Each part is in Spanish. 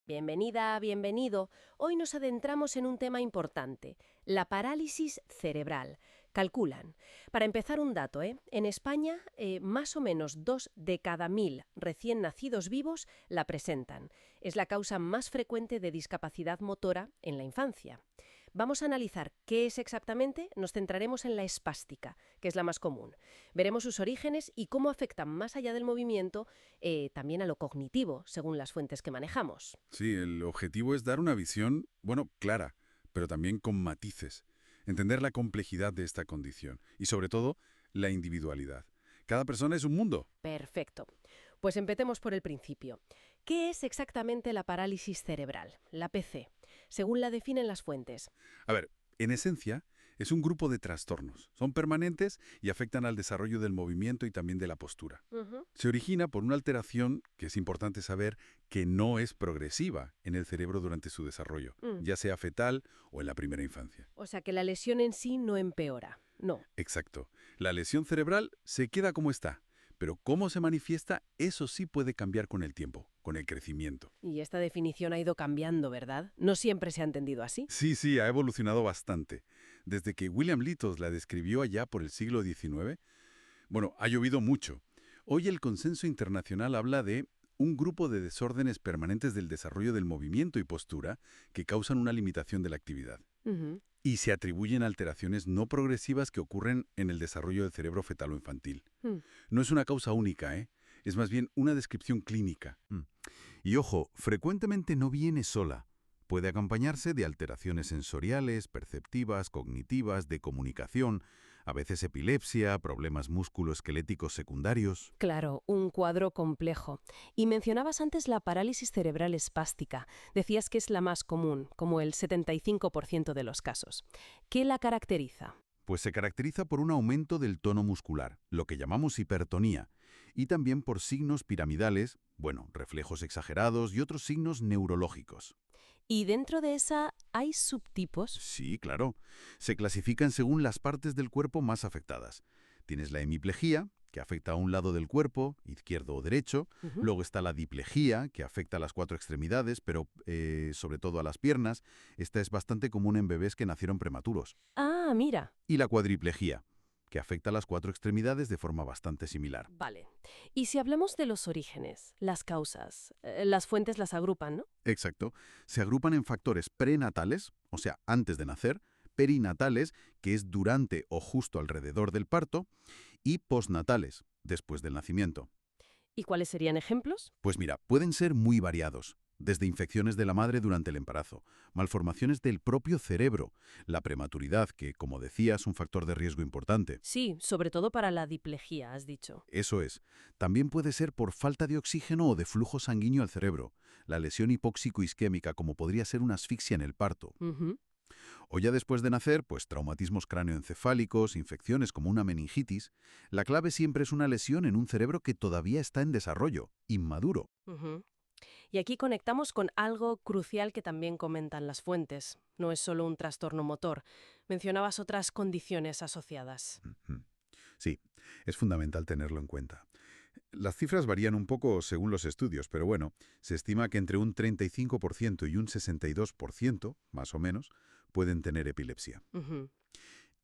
Bienvenida, bienvenido. Hoy nos adentramos en un tema importante, la parálisis cerebral. Calculan. Para empezar un dato, en España más o menos 2 de cada 1000 recién nacidos vivos la presentan. Es la causa más frecuente de discapacidad motora en la infancia. Vamos a analizar qué es exactamente, nos centraremos en la espástica, que es la más común. Veremos sus orígenes y cómo afectan más allá del movimiento también a lo cognitivo, según las fuentes que manejamos. Sí, el objetivo es dar una visión, bueno, clara, pero también con matices. Entender la complejidad de esta condición y, sobre todo, la individualidad. Cada persona es un mundo. Perfecto. Pues empecemos por el principio. ¿Qué es exactamente la parálisis cerebral, la PC, según la definen las fuentes? A ver, en esencia, es un grupo de trastornos. Son permanentes y afectan al desarrollo del movimiento y también de la postura. Ujú. Se origina por una alteración que es importante saber que no es progresiva en el cerebro durante su desarrollo, Mm. ya sea fetal o en la primera infancia. O sea que la lesión en sí no empeora. No. Exacto. La lesión cerebral se queda como está, pero cómo se manifiesta, eso sí puede cambiar con el tiempo, con el crecimiento. Y esta definición ha ido cambiando, ¿verdad? No siempre se ha entendido así. Sí, ha evolucionado bastante. Desde que William Littos la describió allá por el siglo XIX, bueno, ha llovido mucho. Hoy el consenso internacional habla de un grupo de desórdenes permanentes del desarrollo del movimiento y postura que causan una limitación de la actividad. Ujú. Y se atribuyen a alteraciones no progresivas que ocurren en el desarrollo del cerebro fetal o infantil. Mm. No es una causa única, ¿eh? Es más bien una descripción clínica. Y ojo, frecuentemente no viene sola. Puede acompañarse de alteraciones sensoriales, perceptivas, cognitivas, de comunicación, a veces epilepsia, problemas musculoesqueléticos secundarios. Claro, un cuadro complejo. Y mencionabas antes la parálisis cerebral espástica. Decías que es la más común, como el 75% de los casos. ¿Qué la caracteriza? Pues se caracteriza por un aumento del tono muscular, lo que llamamos hipertonía, y también por signos piramidales, bueno, reflejos exagerados y otros signos neurológicos. ¿Y dentro de esa hay subtipos? Sí, claro. Se clasifican según las partes del cuerpo más afectadas. Tienes la hemiplegia, que afecta a un lado del cuerpo, izquierdo o derecho. Ujú. Luego está la diplegia, que afecta a las 4 extremidades, pero sobre todo a las piernas. Esta es bastante común en bebés que nacieron prematuros. Ah, mira. Y la cuadriplegia, que afecta a las 4 extremidades de forma bastante similar. Vale. Y si hablamos de los orígenes, las causas, las fuentes las agrupan, ¿no? Exacto. Se agrupan en factores prenatales, o sea, antes de nacer, perinatales, que es durante o justo alrededor del parto, y postnatales, después del nacimiento. ¿Y cuáles serían ejemplos? Pues mira, pueden ser muy variados, desde infecciones de la madre durante el embarazo, malformaciones del propio cerebro, la prematuridad, que, como decía, es un factor de riesgo importante. Sí, sobre todo para la diplegia, has dicho. Eso es. También puede ser por falta de oxígeno o de flujo sanguíneo al cerebro, la lesión hipóxico-isquémica, como podría ser una asfixia en el parto. Ujú. O ya después de nacer, pues traumatismos cráneoencefálicos, infecciones como una meningitis. La clave siempre es una lesión en un cerebro que todavía está en desarrollo, inmaduro. Ujú. Y aquí conectamos con algo crucial que también comentan las fuentes. No es solo un trastorno motor. Mencionabas otras condiciones asociadas. Ujú. Sí, es fundamental tenerlo en cuenta. Las cifras varían un poco según los estudios, pero bueno, se estima que entre un 35% y un 62%, más o menos, pueden tener epilepsia. Ujú.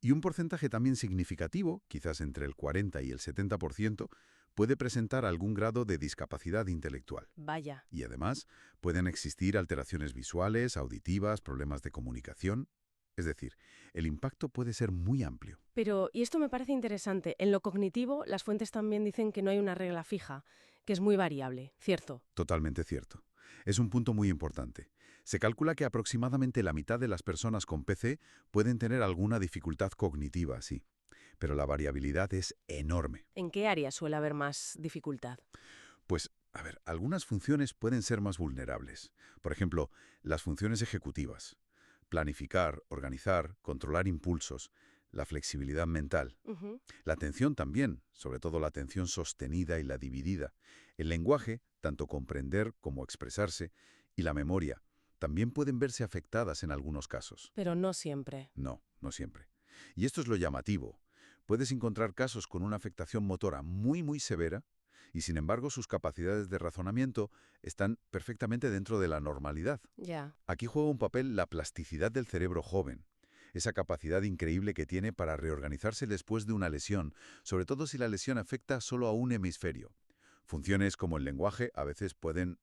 Y un porcentaje también significativo, quizás entre el 40 y el 70%, puede presentar algún grado de discapacidad intelectual. Vaya. Y además, pueden existir alteraciones visuales, auditivas, problemas de comunicación. Es decir, el impacto puede ser muy amplio. Pero, y esto me parece interesante, en lo cognitivo las fuentes también dicen que no hay una regla fija, que es muy variable, ¿cierto? Totalmente cierto. Es un punto muy importante. Se calcula que aproximadamente la mitad de las personas con PC pueden tener alguna dificultad cognitiva, sí. Pero la variabilidad es enorme. ¿En qué área suele haber más dificultad? Pues, a ver, algunas funciones pueden ser más vulnerables. Por ejemplo, las funciones ejecutivas. Planificar, organizar, controlar impulsos, la flexibilidad mental. Ujú. La atención también, sobre todo la atención sostenida y la dividida. El lenguaje, tanto comprender como expresarse, y la memoria, también pueden verse afectadas en algunos casos. Pero no siempre. No, no siempre. Y esto es lo llamativo. Puedes encontrar casos con una afectación motora muy severa y sin embargo sus capacidades de razonamiento están perfectamente dentro de la normalidad. Ya. Aquí juega un papel la plasticidad del cerebro joven, esa capacidad increíble que tiene para reorganizarse después de una lesión, sobre todo si la lesión afecta solo a un hemisferio. Funciones como el lenguaje a veces pueden,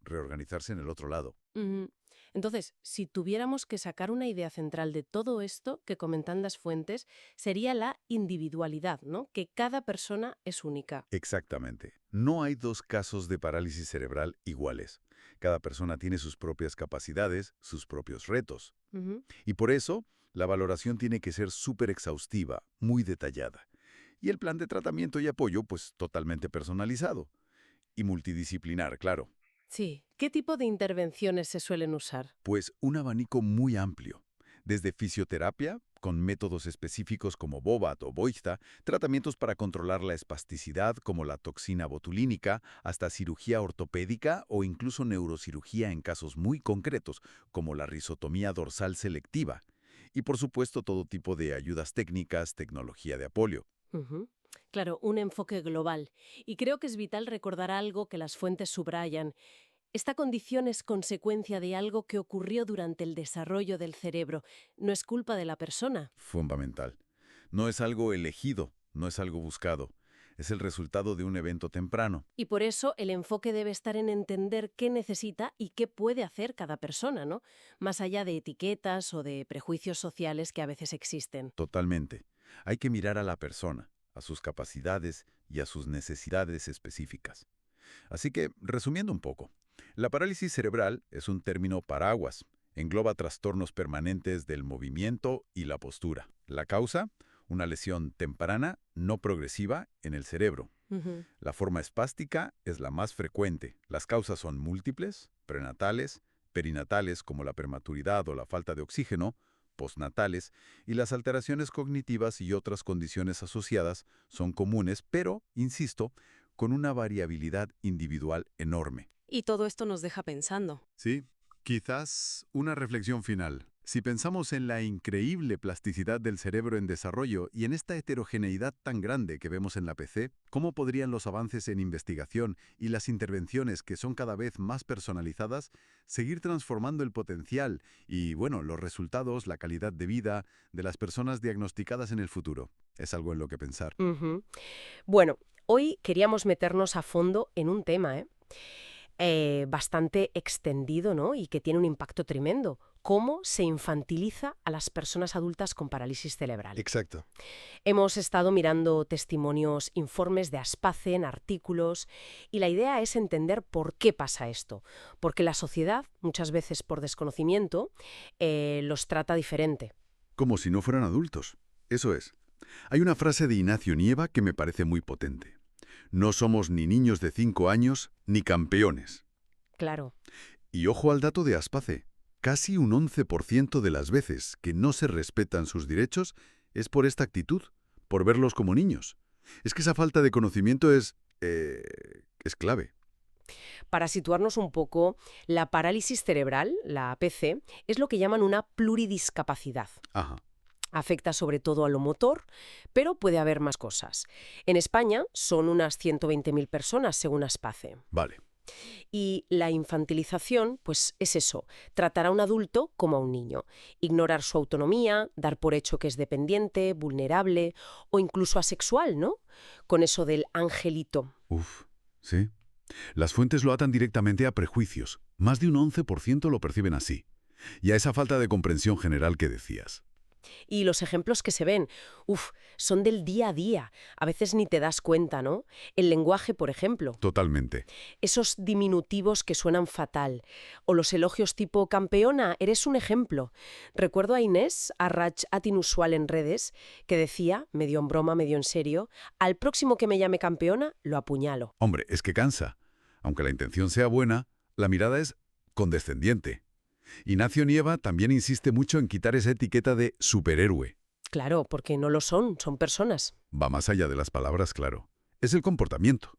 reorganizarse en el otro lado. Ujú. Entonces, si tuviéramos que sacar una idea central de todo esto que comentan las fuentes, sería la individualidad, ¿no? Que cada persona es única. Exactamente. No hay dos casos de parálisis cerebral iguales. Cada persona tiene sus propias capacidades, sus propios retos. Ujú. Y por eso, la valoración tiene que ser súper exhaustiva, muy detallada. Y el plan de tratamiento y apoyo, pues totalmente personalizado. Y multidisciplinar, claro. Sí. ¿Qué tipo de intervenciones se suelen usar? Pues un abanico muy amplio. Desde fisioterapia, con métodos específicos como Bobat o Boizta, tratamientos para controlar la espasticidad como la toxina botulínica, hasta cirugía ortopédica o incluso neurocirugía en casos muy concretos, como la risotomía dorsal selectiva. Y por supuesto todo tipo de ayudas técnicas, tecnología de apoyo. Ujú. Claro, un enfoque global. Y creo que es vital recordar algo que las fuentes subrayan. Esta condición es consecuencia de algo que ocurrió durante el desarrollo del cerebro. No es culpa de la persona. Fundamental. No es algo elegido, no es algo buscado. Es el resultado de un evento temprano. Y por eso el enfoque debe estar en entender qué necesita y qué puede hacer cada persona, ¿no? Más allá de etiquetas o de prejuicios sociales que a veces existen. Totalmente. Hay que mirar a la persona, a sus capacidades y a sus necesidades específicas. Así que, resumiendo un poco, la parálisis cerebral es un término paraguas. Engloba trastornos permanentes del movimiento y la postura. La causa, una lesión temprana, no progresiva, en el cerebro. Ujú. La forma espástica es la más frecuente. Las causas son múltiples, prenatales, perinatales como la prematuridad o la falta de oxígeno, postnatales, y las alteraciones cognitivas y otras condiciones asociadas son comunes, pero, insisto, con una variabilidad individual enorme. Y todo esto nos deja pensando. Sí, quizás una reflexión final. Si pensamos en la increíble plasticidad del cerebro en desarrollo y en esta heterogeneidad tan grande que vemos en la PC, ¿cómo podrían los avances en investigación y las intervenciones que son cada vez más personalizadas seguir transformando el potencial y, los resultados, la calidad de vida de las personas diagnosticadas en el futuro? Es algo en lo que pensar. Ujú. Bueno, hoy queríamos meternos a fondo en un tema, bastante extendido, ¿no? Y que tiene un impacto tremendo. Cómo se infantiliza a las personas adultas con parálisis cerebral. Exacto. Hemos estado mirando testimonios, informes de Aspacen, artículos, y la idea es entender por qué pasa esto. Porque la sociedad, muchas veces por desconocimiento, los trata diferente. Como si no fueran adultos. Eso es. Hay una frase de Ignacio Nieva que me parece muy potente. No somos ni niños de 5 años ni campeones. Claro. Y ojo al dato de Aspace. Casi un 11% de las veces que no se respetan sus derechos es por esta actitud, por verlos como niños. Es que esa falta de conocimiento es clave. Para situarnos un poco, la parálisis cerebral, la APC, es lo que llaman una pluridiscapacidad. Ajá, Afecta sobre todo a lo motor, pero puede haber más cosas. En España son unas 120.000 personas, según Aspace. vale. Y la infantilización, pues es eso, tratar a un adulto como a un niño, ignorar su autonomía, dar por hecho que es dependiente, vulnerable o incluso asexual, ¿no? Con eso del angelito. Uf, sí. Las fuentes lo atan directamente a prejuicios. Más de un 11% lo perciben así. Y a esa falta de comprensión general que decías. Y los ejemplos que se ven, son del día a día. A veces ni te das cuenta, ¿no? El lenguaje, por ejemplo. Totalmente. Esos diminutivos que suenan fatal. O los elogios tipo campeona, eres un ejemplo. Recuerdo a Inés, a Rach inusual en redes, que decía, medio en broma, medio en serio, al próximo que me llame campeona, lo apuñalo. Hombre, es que cansa. Aunque la intención sea buena, la mirada es condescendiente. Ignacio Nieva también insiste mucho en quitar esa etiqueta de superhéroe. Claro, porque no lo son personas. Va más allá de las palabras, claro. Es el comportamiento.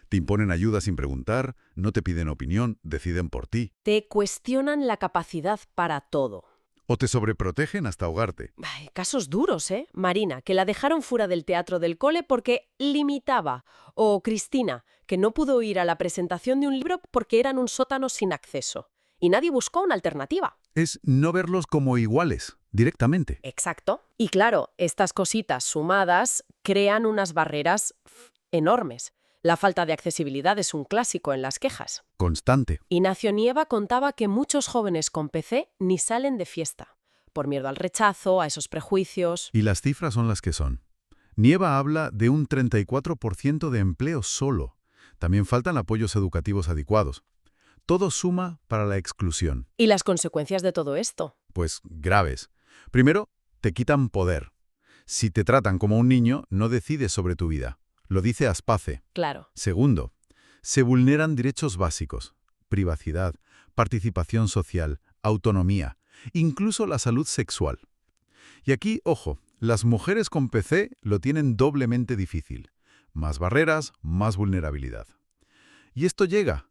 Te imponen ayuda sin preguntar, no te piden opinión, deciden por ti. Te cuestionan la capacidad para todo. O te sobreprotegen hasta ahogarte. Ay, casos duros, ¿eh? Marina, que la dejaron fuera del teatro del cole porque limitaba. O Cristina, que no pudo ir a la presentación de un libro porque era en un sótano sin acceso. Y nadie buscó una alternativa. Es no verlos como iguales, directamente. Exacto. Y claro, estas cositas sumadas crean unas barreras enormes. La falta de accesibilidad es un clásico en las quejas. Constante. Ignacio Nieva contaba que muchos jóvenes con PC ni salen de fiesta, por miedo al rechazo, a esos prejuicios. Y las cifras son las que son. Nieva habla de un 34% de empleo solo. También faltan apoyos educativos adecuados. Todo suma para la exclusión. ¿Y las consecuencias de todo esto? Pues graves. Primero, te quitan poder. Si te tratan como un niño, no decides sobre tu vida. Lo dice Aspace. Claro. Segundo, se vulneran derechos básicos, privacidad, participación social, autonomía, incluso la salud sexual. Y aquí, ojo, las mujeres con PC lo tienen doblemente difícil. Más barreras, más vulnerabilidad. Y esto llega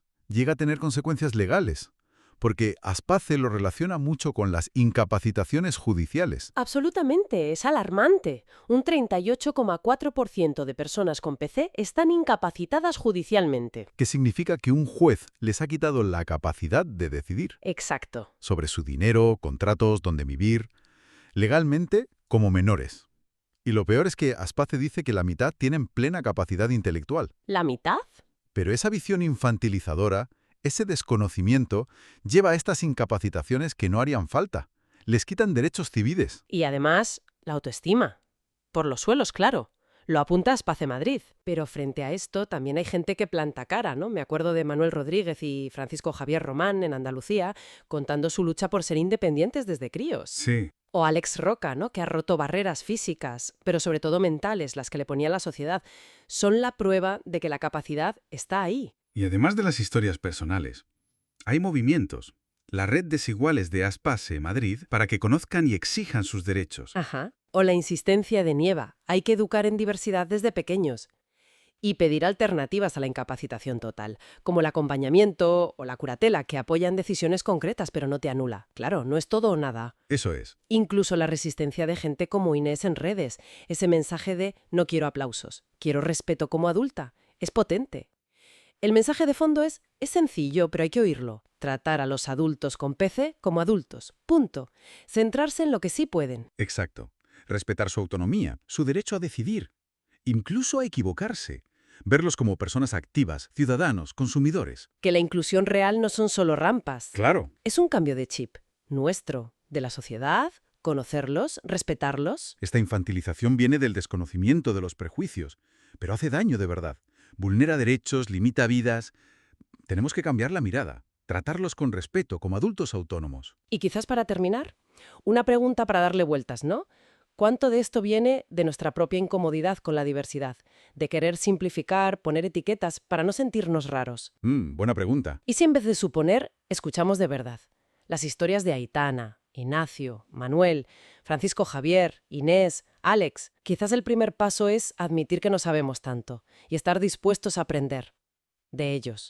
a tener consecuencias legales, porque Aspace lo relaciona mucho con las incapacitaciones judiciales. Absolutamente, es alarmante. Un 38,4% de personas con PC están incapacitadas judicialmente. Que significa que un juez les ha quitado la capacidad de decidir Exacto. sobre su dinero, contratos, dónde vivir, legalmente como menores. Y lo peor es que Aspace dice que la mitad tienen plena capacidad intelectual. ¿La mitad? Pero esa visión infantilizadora, ese desconocimiento, lleva a estas incapacitaciones que no harían falta. Les quitan derechos civiles. Y además, la autoestima. Por los suelos, claro. Lo apunta Aspace Madrid. Pero frente a esto también hay gente que planta cara, ¿no? Me acuerdo de Manuel Rodríguez y Francisco Javier Román en Andalucía contando su lucha por ser independientes desde críos. Sí. O Alex Roca, ¿no? Que ha roto barreras físicas, pero sobre todo mentales, las que le ponía la sociedad. Son la prueba de que la capacidad está ahí. Y además de las historias personales, hay movimientos. La Red Desiguales de Aspace Madrid para que conozcan y exijan sus derechos. Ajá. O la insistencia de Nieva. Hay que educar en diversidad desde pequeños. Y pedir alternativas a la incapacitación total, como el acompañamiento o la curatela, que apoyan decisiones concretas pero no te anula. Claro, no es todo o nada. Eso es. Incluso la resistencia de gente como Inés en redes. Ese mensaje de no quiero aplausos, quiero respeto como adulta. Es potente. El mensaje de fondo es sencillo, pero hay que oírlo. Tratar a los adultos con PC como adultos. Punto. Centrarse en lo que sí pueden. Exacto. Respetar su autonomía, su derecho a decidir, incluso a equivocarse. Verlos como personas activas, ciudadanos, consumidores. Que la inclusión real no son solo rampas. Claro. Es un cambio de chip. Nuestro. De la sociedad. Conocerlos, respetarlos. Esta infantilización viene del desconocimiento de los prejuicios, pero hace daño de verdad. Vulnera derechos, limita vidas. Tenemos que cambiar la mirada, tratarlos con respeto, como adultos autónomos. Y quizás para terminar, una pregunta para darle vueltas, ¿no? ¿Cuánto de esto viene de nuestra propia incomodidad con la diversidad? De querer simplificar, poner etiquetas para no sentirnos raros. Buena pregunta. ¿Y si en vez de suponer, escuchamos de verdad? Las historias de Aitana, Ignacio, Manuel, Francisco Javier, Inés, Alex. Quizás el primer paso es admitir que no sabemos tanto y estar dispuestos a aprender de ellos.